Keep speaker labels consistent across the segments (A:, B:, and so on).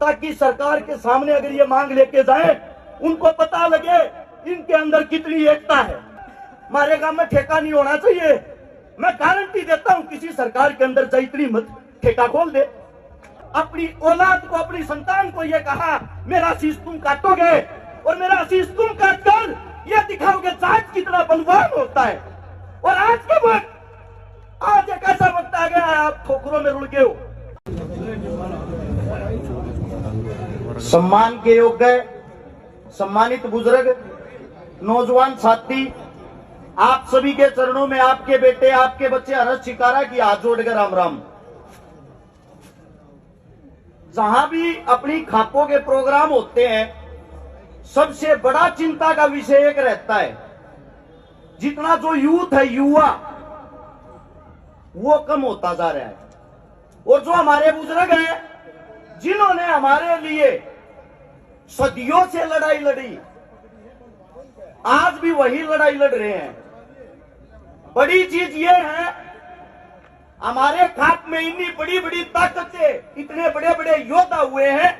A: ताकि सरकार के सामने अगर ये मांग लेके जाए, उनको पता लगे इनके अंदर कितनी एकता है। हमारे गांव में ठेका नहीं होना चाहिए। मैं गारंटी देता हूं किसी सरकार के अंदर जाए इतनी मत ठेका खोल दे। अपनी औलाद को, अपनी संतान को ये कहा मेरा शीश तुम काटोगे और मेरा शीश तुम काटकर ये दिखाओगे जाट कितना बलवान होता है। और आज के वक्त, आज एक ऐसा वक्त आ गया है आप ठोकरों में रुड़ गए हो। सम्मान के योग्य सम्मानित बुजुर्ग, नौजवान साथी, आप सभी के चरणों में आपके बेटे, आपके बच्चे हर्ष शिकारा की हाथ जोड़कर राम राम। जहां भी अपनी खापों के प्रोग्राम होते हैं, सबसे बड़ा चिंता का विषय एक रहता है, जितना जो यूथ है, युवा, वो कम होता जा रहा है। और जो हमारे बुजुर्ग हैं, जिन्होंने हमारे लिए सदियों से लड़ाई लड़ी, आज भी वही लड़ाई लड़ रहे हैं। बड़ी चीज ये है, हमारे खाप में इतनी बड़ी बड़ी ताकतें, इतने बड़े बड़े योद्धा हुए हैं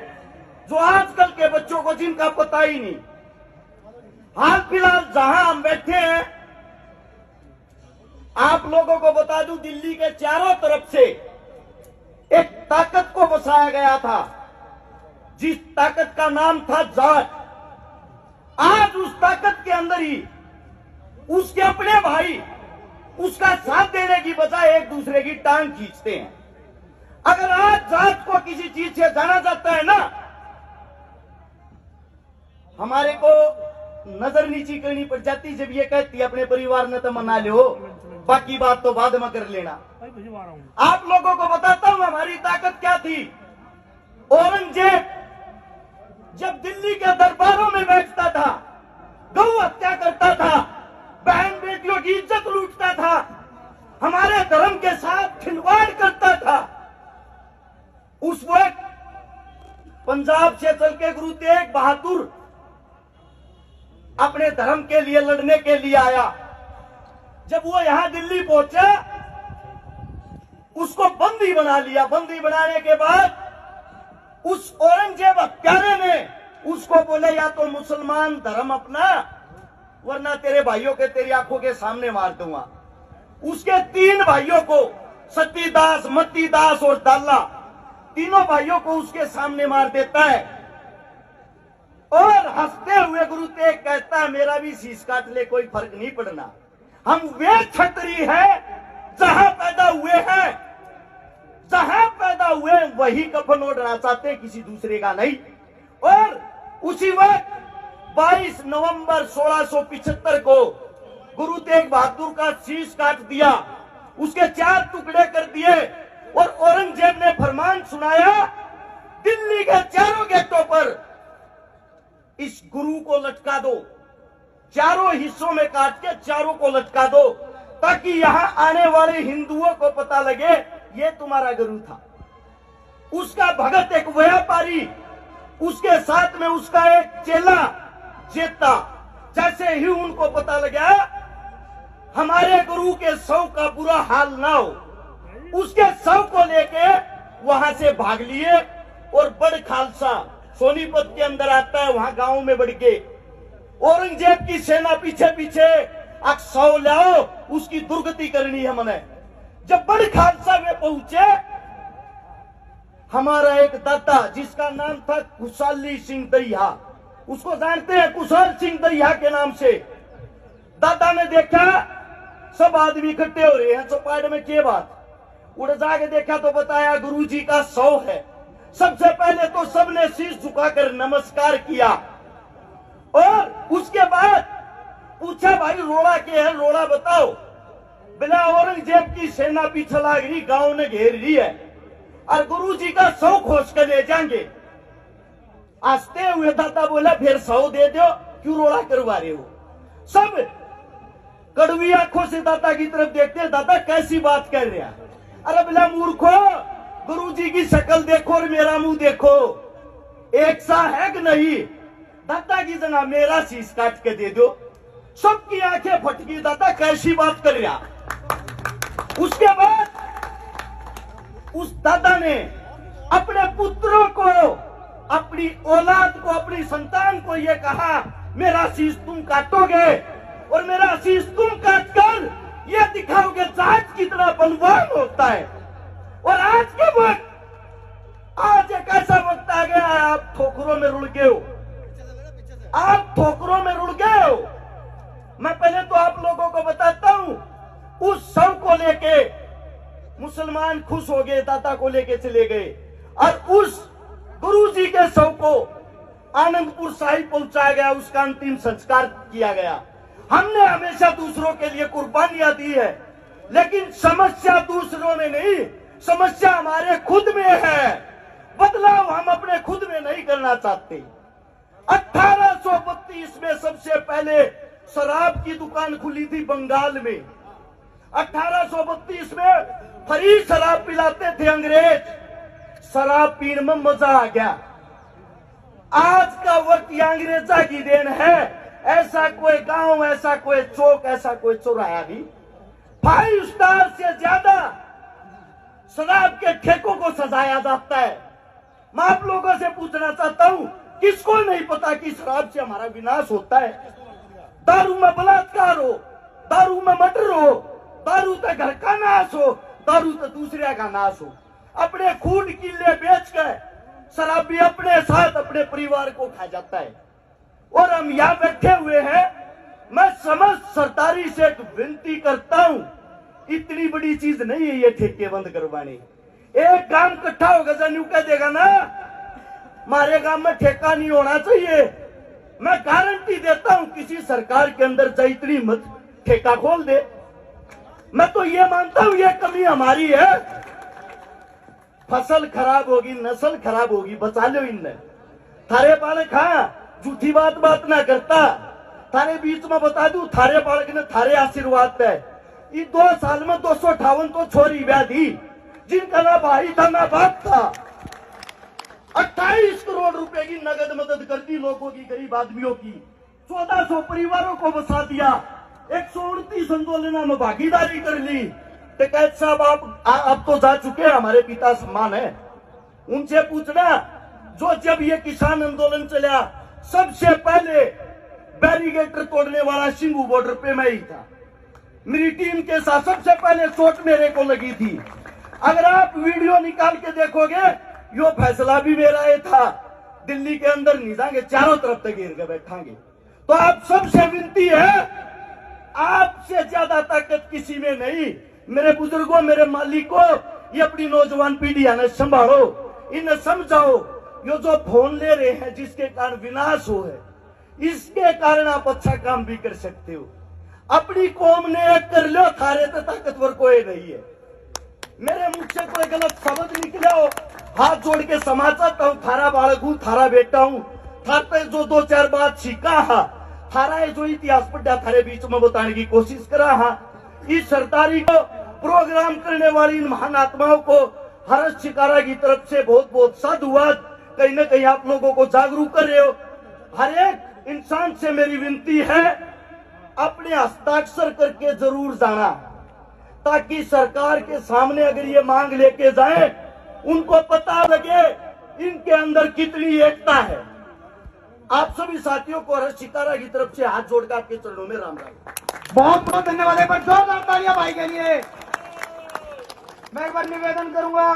A: जो आजकल के बच्चों को जिनका पता ही नहीं। हाल फिलहाल जहां हम बैठे हैं, आप लोगों को बता दूं, दिल्ली के चारों तरफ से एक ताकत को बसाया गया था, जिस ताकत का नाम था जाट। आज उस ताकत के अंदर ही उसके अपने भाई उसका साथ देने की बजाय एक दूसरे की टांग खींचते हैं। अगर आज जाट को किसी चीज से जाना जाता है ना, हमारे को नजर नीची करनी पड़ जाती जब ये कहती है अपने परिवार ने तो मना लो, बाकी बात तो बाद में कर लेना। आप लोगों को बताता हूं हमारी ताकत क्या थी। औरंगजेब जब दिल्ली के दरबारों में बैठता था, गौ हत्या करता था, बहन बेटियों की इज्जत लूटता था, हमारे धर्म के साथ खिलवाड़ करता था, उस वक्त पंजाब से चल के गुरु तेग बहादुर अपने धर्म के लिए लड़ने के लिए आया। जब वो यहां दिल्ली पहुंचा, उसको बंदी बना लिया। बंदी बनाने के बाद उस औरंगजेब हत्यारे ने उसको बोले या तो मुसलमान धर्म अपना, वरना तेरे भाइयों के तेरी आंखों के सामने मार दूंगा। उसके 3 भाइयों को, सतीदास, मतीदास और दाला, तीनों भाइयों को उसके सामने मार देता है। और हंसते हुए गुरु तेग कहता है मेरा भी शीश काट ले, कोई फर्क नहीं पड़ना। हम वे क्षत्रिय हैं जहां पैदा हुए हैं, जहां पैदा हुए वही कफन ओढ़ना चाहते हैं, किसी दूसरे का नहीं। और उसी वक्त 22 नवंबर 1675 को गुरु तेग बहादुर का शीश काट दिया, उसके 4 टुकड़े कर दिए। और औरंगजेब ने फरमान सुनाया, दिल्ली के चारों गेटों पर इस गुरु को लटका दो, चारों हिस्सों में काट के चारों को लटका दो, ताकि यहां आने वाले हिंदुओं को पता लगे ये तुम्हारा गुरु था। उसका भगत एक व्यापारी, उसके साथ में उसका एक चेला जेता। जैसे ही उनको पता लगा हमारे गुरु के शव का बुरा हाल ना हो, उसके शव को लेके वहां से भाग लिए और बड़ खालसा सोनीपत के अंदर आता है, वहां गांव में बढ़ के औरंगजेब की सेना पीछे पीछे अब शव लाओ, उसकी दुर्गति करनी है मने। जब बड़ खालसा में पहुंचे, हमारा एक दादा जिसका नाम था कुशाली सिंह दरिया, उसको जानते हैं कुशाल सिंह दरिया के नाम से। दादा ने देखा सब आदमी इकट्ठे हो रहे हैं, चौपाट में क्या बात, उड़ जाके देखा तो बताया गुरुजी का शव है। सबसे पहले तो सबने शीश झुकाकर नमस्कार किया और उसके बाद पूछा भाई रोड़ा क्या है, रोड़ा बताओ। बिना औरंगजेब की सेना पीछे लाग रही, गांव ने घेर रही है और गुरुजी का शव खोज कर ले जाएंगे। हंसते हुए दादा बोला फिर शव दे दो, क्यों रोड़ा करवा रहे हो। सब कड़वी आंखों से दादा की तरफ देखते हैं, दादा कैसी बात कर रहे हैं। अरे बिला मूर्खो, गुरुजी की शक्ल देखो और मेरा मुंह देखो, एक सा है कि नहीं। दादा की जगह मेरा शीश काट के दे दो। सबकी आंखें फटकी, दादा कैसी बात कर रहा। उसके बाद उस दादा ने अपने पुत्रों को अपनी औलाद को, अपनी संतान को ये कहा मेरा शीश तुम काटोगे और मेरा शीश तुम काटकर ये दिखाओगे जाट कितना बलवान होता है। और आज के वक्त, आज एक ऐसा वक्त आ गया है, आप ठोकरों में रुड़ गए हो, आप ठोकरों में रुड़ गए हो। मैं पहले तो आप लोगों को बताता हूं, उस शव को लेके मुसलमान खुश हो गए, दाता को लेके चले गए और उस गुरुजी के शव को आनंदपुर साहिब पहुंचाया गया, उसका अंतिम संस्कार किया गया। हमने हमेशा दूसरों के लिए कुर्बानियां दी है, लेकिन समस्या दूसरों में नहीं, समस्या हमारे खुद में है। बदलाव हम अपने खुद में नहीं करना चाहते। 1832 में सबसे पहले शराब की दुकान खुली थी बंगाल में। 1832 में फ्री शराब पिलाते थे अंग्रेज, शराब पीने में मजा आ गया। आज का वक्त ये अंग्रेजा की देन है। ऐसा कोई गांव, ऐसा कोई चौक, ऐसा कोई चौराहा भी 5 स्टार से ज्यादा शराब के ठेकों को सजाया जाता है। मैं आप लोगों से पूछना चाहता हूं, किसको नहीं पता कि शराब से हमारा विनाश होता है? दारू में बलात्कार हो, दारू में मर्डर हो, दारू तो घर का नाश हो, दारू तो दूसरे का नाश हो। अपने खून किले बेच कर शराबी अपने साथ अपने परिवार को खा जाता है। और हम यहाँ बैठे हुए हैं, मैं समस्त सरदारी से एक विनती करता हूं, इतनी बड़ी चीज नहीं है ये ठेके बंद करवानी। एक गांव इकट्ठा होगा जनू कह देगा ना हमारे गांव में ठेका नहीं होना चाहिए। मैं गारंटी देता हूं किसी सरकार के अंदर जाए इतनी मत ठेका खोल दे। मैं तो ये मानता हूं ये कमी हमारी है। फसल खराब होगी, नस्ल खराब होगी, बचा लो इनने। थारे बालक हाँ झूठी बात ना करता, थारे बीच में बता दू, थारे बालक ने थारे आशीर्वाद है। ये 2 साल में 258 तो छोरी ब्याह दी, जिनका ना भाई था ना बाप था। 28 करोड़ रुपए की नगद मदद कर दी लोगों की, गरीब आदमियों की। 1400 परिवारों को बसा दिया। 129 आंदोलनों में भागीदारी कर ली। टिकैत साहब आप अब तो जा चुके हैं, हमारे पिता सम्मान है, उनसे पूछना जो जब ये किसान आंदोलन चला सबसे पहले बैरिकेड तोड़ने वाला सिंगू बॉर्डर पे मैं ही था। मेरी टीम के साथ सबसे पहले चोट मेरे को लगी थी। अगर आप वीडियो निकाल के देखोगे, यो फैसला भी मेरा ही था। दिल्ली के अंदर नहीं जाएंगे, चारों तरफ तक घेर के बैठांगे। तो आप सबसे विनती है, आपसे ज्यादा ताकत किसी में नहीं। मेरे बुजुर्गों, मेरे मालिकों, ये अपनी नौजवान पीढ़ी है ना, संभालो, इन्हें समझाओ। ये जो फोन ले रहे हैं जिसके कारण विनाश हो है, इसके कारण आप अच्छा काम भी कर सकते हो। अपनी कौम ने एक कर लो, थारे तो ताकतवर कोई नहीं है। मेरे मुख से कोई गलत शब्द निकले हो, हाथ जोड़ के क्षमा चाहता हूँ। थारा बालक हूँ, थारा बेटा हूँ, थार पे जो 2-4 बात सीखा हा, थारा जो इतिहास पढ़ा थारे बीच में बताने की कोशिश करा हा। इस सरदारी को प्रोग्राम करने वाली इन महान आत्माओं को हर्ष शिकारा की तरफ से बहुत बहुत साधुवाद। कहीं ना कहीं आप लोगों को जागरूक कर रहे हो। हर एक इंसान से मेरी विनती है, अपने हस्ताक्षर करके जरूर जाना, ताकि सरकार के सामने अगर ये मांग लेके जाए, उनको पता लगे इनके अंदर कितनी एकता है। आप सभी साथियों को हर्ष शिकारा की तरफ से हाथ जोड़कर आपके चरणों में राम राम।
B: बहुत बहुत धन्यवाद है, पर जोरदार तालियां भाई के लिए। मैं एक बार निवेदन करूंगा